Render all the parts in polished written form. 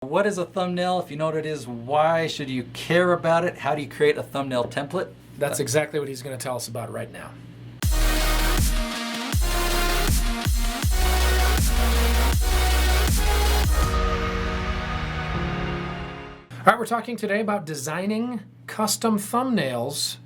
What is a thumbnail? If you know what it is, why should you care about it? How do you create a thumbnail template? That's exactly what he's going to tell us about right now. All right, we're talking today about designing custom thumbnails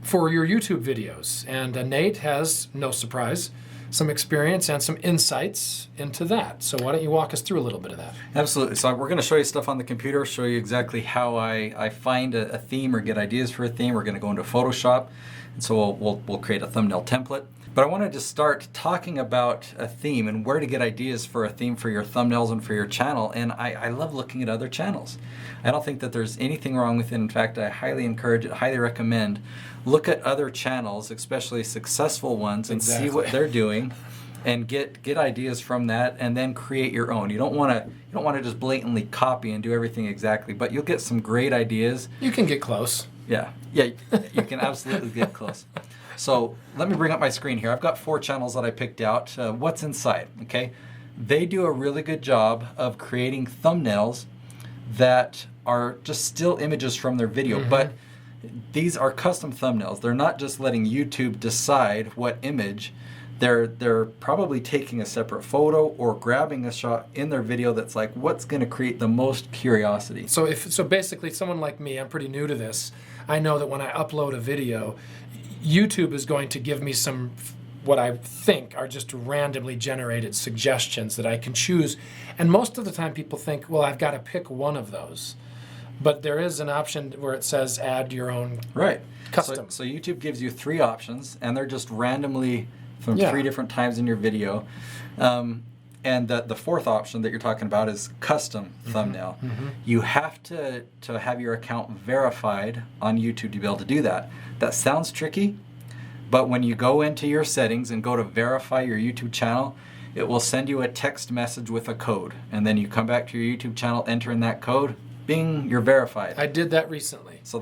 for your YouTube videos. And Nate has, no surprise, some experience and some insights into that. So why don't you walk us through a little bit of that? Absolutely. So we're going to show you stuff on the computer, show you exactly how I find a theme or get ideas for a theme. We're going to go into Photoshop, and so we'll create a thumbnail template. But I wanted to start talking about a theme and where to get ideas for a theme for your thumbnails and for your channel. And I love looking at other channels. I don't think that there's anything wrong with it. In fact, I highly encourage it, highly recommend. Look at other channels, especially successful ones, and see what they're doing, and get ideas from that, and then create your own. You don't want to just blatantly copy and do everything exactly, but you'll get some great ideas. You can get close. Yeah, you can absolutely get close. So let me bring up my screen here. I've got 4 channels that I picked out. What's inside? Okay, they do a really good job of creating thumbnails that are just still images from their video, but these are custom thumbnails. They're not just letting YouTube decide what image. They're probably taking a separate photo or grabbing a shot in their video that's like, what's going to create the most curiosity. So basically someone like me, I'm pretty new to this. I know that when I upload a video, YouTube is going to give me some what I think are just randomly generated suggestions that I can choose. And most of the time people think, well, I've got to pick one of those. But there is an option where it says add your own custom. So YouTube gives you 3 options, and they're just randomly from 3 different times in your video. And the 4th option that you're talking about is custom thumbnail. You have to have your account verified on YouTube to be able to do that. That sounds tricky, but when you go into your settings and go to verify your YouTube channel, it will send you a text message with a code. And then you come back to your YouTube channel, enter in that code, bing, you're verified. I did that recently. So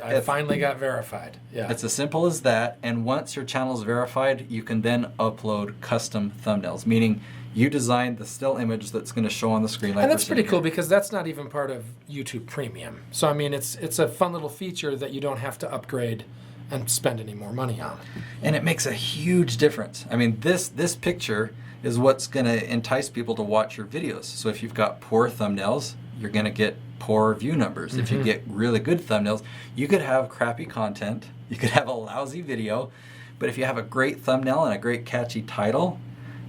I finally got verified. Yeah. It's as simple as that. And once your channel is verified, you can then upload custom thumbnails, meaning you designed the still image that's going to show on the screen. And that's pretty cool because that's not even part of YouTube Premium. So I mean, it's a fun little feature that you don't have to upgrade and spend any more money on. And it makes a huge difference. I mean, this picture is what's going to entice people to watch your videos. So if you've got poor thumbnails, you're going to get poor view numbers. If you get really good thumbnails, you could have crappy content, you could have a lousy video, but if you have a great thumbnail and a great catchy title,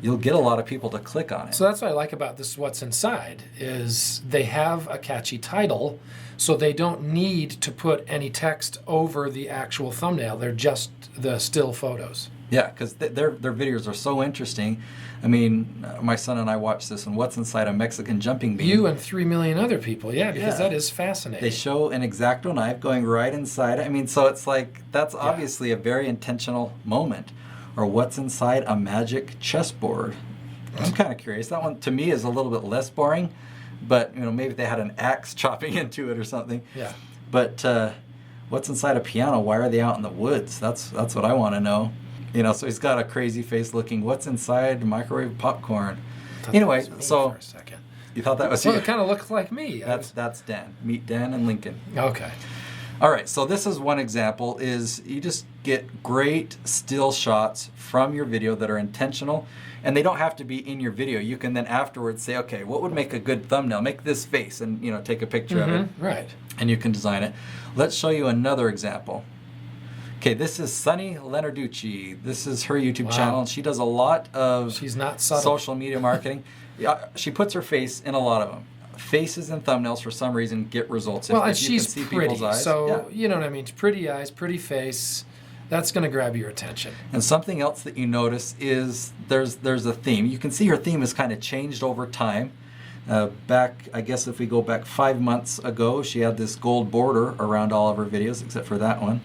you'll get a lot of people to click on it. So that's what I like about this What's Inside is they have a catchy title, so they don't need to put any text over the actual thumbnail. They're just the still photos. Yeah, because their videos are so interesting. I mean, my son and I watched this on What's Inside a Mexican Jumping Bean. You and 3 million other people, because that is fascinating. They show an X-Acto knife going right inside. I mean, so it's like, that's obviously a very intentional moment. Or What's Inside a Magic Chessboard. I'm kind of curious. That one, to me, is a little bit less boring, but maybe they had an axe chopping into it or something. Yeah. But What's Inside a Piano? Why are they out in the woods? That's what I want to know. So he's got a crazy face looking, what's inside microwave popcorn? Anyway, so for a second. You thought that was you? Well, it kind of looked like me. That's Dan. Meet Dan and Lincoln. Okay. All right, so this is one example, is you just get great still shots from your video that are intentional, and they don't have to be in your video. You can then afterwards say, okay, what would make a good thumbnail? Make this face and take a picture of it. Right. And you can design it. Let's show you another example. Okay, this is Sunny Lenarducci. This is her YouTube channel, and she does a lot of She's not subtle. social media marketing. She puts her face in a lot of them. Faces and thumbnails, for some reason, get results. Well, if and you she's can see pretty, people's eyes. so you know what I mean. Pretty eyes, pretty face. That's going to grab your attention. And something else that you notice is there's a theme. You can see her theme has kind of changed over time. Back, I guess if we go back 5 months ago, she had this gold border around all of her videos, except for that one.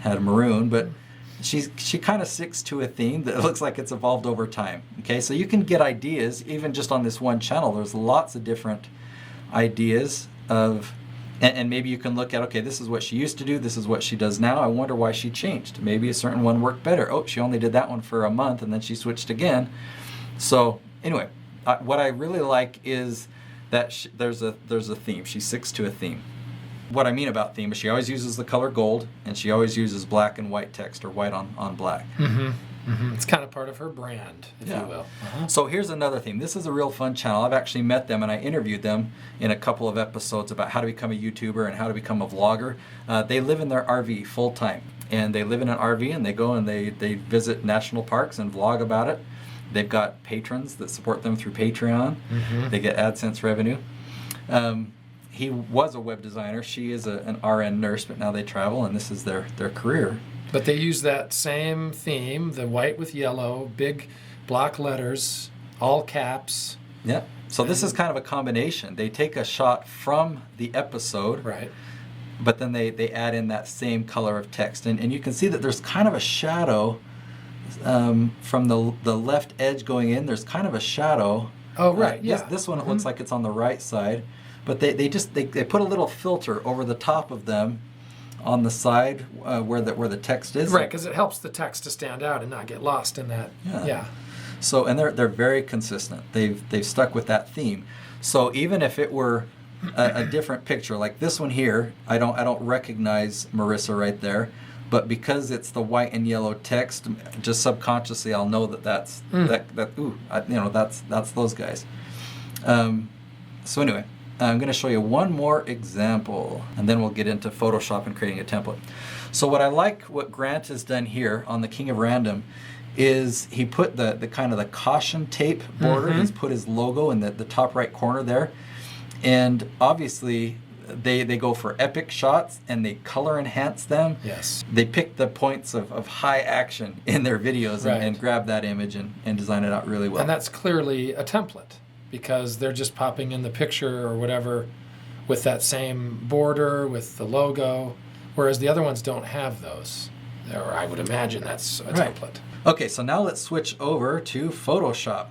Had maroon, but she kind of sticks to a theme that looks like it's evolved over time. Okay, so you can get ideas even just on this one channel. There's lots of different ideas of, and maybe you can look at, okay, this is what she used to do, this is what she does now. I wonder why she changed. Maybe a certain one worked better. Oh, she only did that one for a month and then she switched again. So anyway, what I really like is there's a theme. She sticks to a theme. What I mean about theme is she always uses the color gold, and she always uses black and white text, or white on black. It's kind of part of her brand, if you will. So here's another theme. This is a real fun channel. I've actually met them, and I interviewed them in a couple of episodes about how to become a YouTuber and how to become a vlogger. They live in their RV full time, and they live in an RV, and they go and they visit national parks and vlog about it. They've got patrons that support them through Patreon. They get AdSense revenue. He was a web designer. She is an RN nurse, but now they travel, and this is their career. But they use that same theme, the white with yellow, big block letters, all caps. Yeah. So this is kind of a combination. They take a shot from the episode, Right. but then they add in that same color of text. And you can see that there's kind of a shadow from the left edge going in. There's kind of a shadow. Oh, right, yeah. This one, it looks like it's on the right side. But they put a little filter over the top of them on the side where the text is. Right, because it helps the text to stand out and not get lost in that. Yeah. So, and they're very consistent. They've stuck with that theme. So even if it were a different picture, like this one here, I don't recognize Marissa right there, but because it's the white and yellow text, just subconsciously I'll know that's that's those guys. So anyway, I'm going to show you one more example, and then we'll get into Photoshop and creating a template. So what Grant has done here on the King of Random is he put the kind of the caution tape border. He's put his logo in the top right corner there. And obviously they go for epic shots, and they color enhance them. Yes. They pick the points of high action in their videos and grab that image and design it out really well. And that's clearly a template, because they're just popping in the picture or whatever with that same border, with the logo, whereas the other ones don't have those. Or I would imagine that's a template. Okay, so now let's switch over to Photoshop.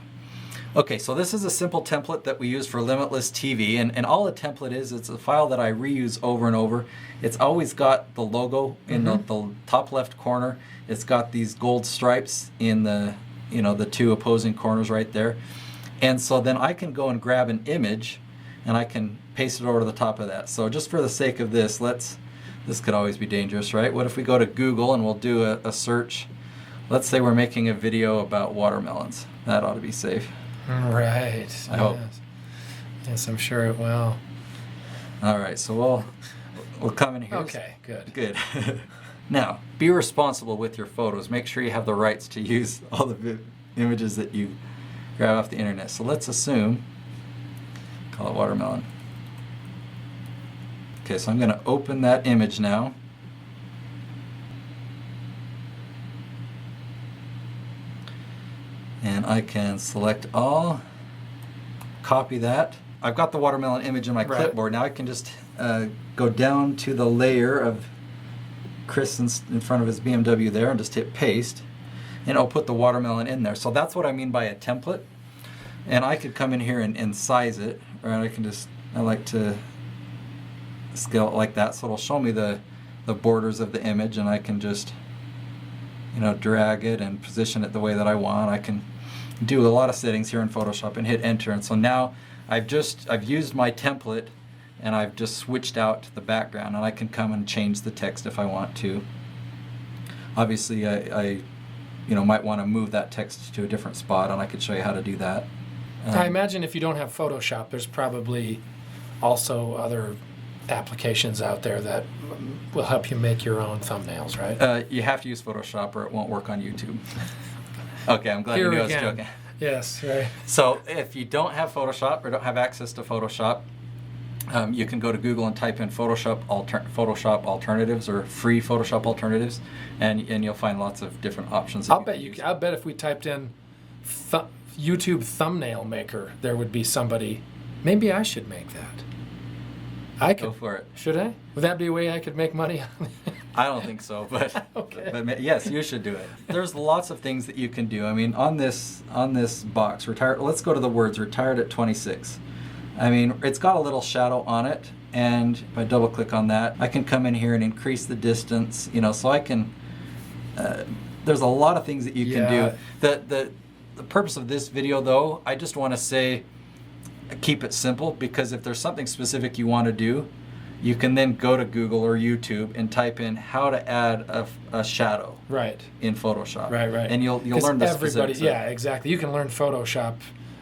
Okay, so this is a simple template that we use for Limitless TV, and all a template is, it's a file that I reuse over and over. It's always got the logo in the top left corner. It's got these gold stripes in the two opposing corners right there. And so then I can go and grab an image, and I can paste it over to the top of that. So just for the sake of this, this could always be dangerous, right? What if we go to Google and we'll do a search? Let's say we're making a video about watermelons. That ought to be safe. Right. I hope. Yes, I'm sure it will. All right, so we'll come in here. Okay, good. Good. Now, be responsible with your photos. Make sure you have the rights to use all the images that you grab off the internet. So let's assume, call it watermelon. Okay, so I'm going to open that image now. And I can select all, copy that. I've got the watermelon image in my clipboard. Now I can just go down to the layer of Chris in front of his BMW there and just hit paste. And I'll put the watermelon in there. So that's what I mean by a template. And I could come in here and size it, or I like to scale it like that, so it'll show me the borders of the image, and I can just drag it and position it the way that I want. I can do a lot of settings here in Photoshop and hit enter. And so now I've used my template, and I've just switched out the background, and I can come and change the text if I want to. Obviously I might want to move that text to a different spot, and I could show you how to do that. I imagine if you don't have Photoshop, there's probably also other applications out there that will help you make your own thumbnails, right? You have to use Photoshop or it won't work on YouTube. Okay, I'm glad you knew I was joking. Yes, right. So if you don't have Photoshop or don't have access to Photoshop, you can go to Google and type in Photoshop alternatives or free Photoshop alternatives, and you'll find lots of different options. I'll bet if we typed in YouTube thumbnail maker, there would be somebody. Maybe I should make that. I could. Go for it. Should I? Would that be a way I could make money? I don't think so, but okay. But yes, you should do it. There's lots of things that you can do. I mean, on this box, retired. Let's go to the words retired at 26. I mean, it's got a little shadow on it, and if I double click on that, I can come in here and increase the distance. So I can. There's a lot of things that you can do. The purpose of this video, though, I just want to say, keep it simple, because if there's something specific you want to do, you can then go to Google or YouTube and type in how to add a shadow Right. in Photoshop. Right, right. And you'll 'Cause learn the everybody, specifics. yeah, exactly. You can learn Photoshop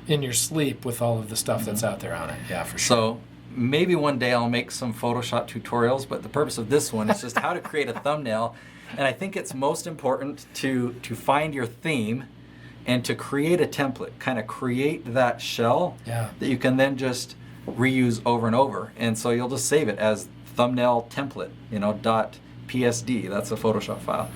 in your sleep with all of the stuff that's out there on it. Yeah, for sure. So maybe one day I'll make some Photoshop tutorials, but the purpose of this one is just how to create a thumbnail. And I think it's most important to find your theme and to create a template, kind of create that shell Yeah. that you can then just reuse over and over. And so you'll just save it as thumbnail template, .psd. That's a Photoshop file.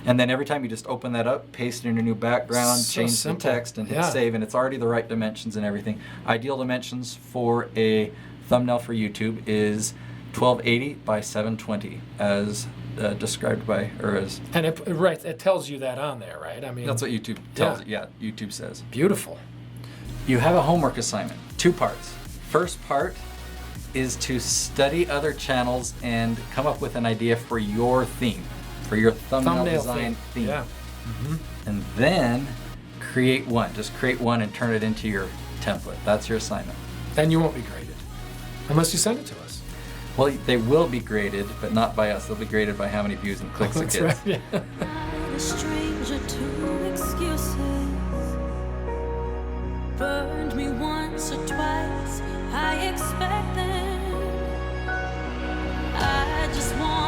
And then every time you just open that up, paste it in your new background, So change simple. the text, and hit Yeah. save, and it's already the right dimensions and everything. Ideal dimensions for a thumbnail for YouTube is 1280 by 720, as described by, or as And it tells you that on there, right? I mean, that's what YouTube tells it. Yeah, YouTube says. beautiful. You have a homework assignment, 2 parts. First part is to study other channels and come up with an idea for your theme, for your thumbnail design theme. Yeah. And then create one. Just create one and turn it into your template. That's your assignment. And you won't be graded unless you send it to us. Well, they will be graded, but not by us. They'll be graded by how many views and clicks it That's gets. right. Yeah. A stranger to excuses. Burned me once or twice. I expect them. I just want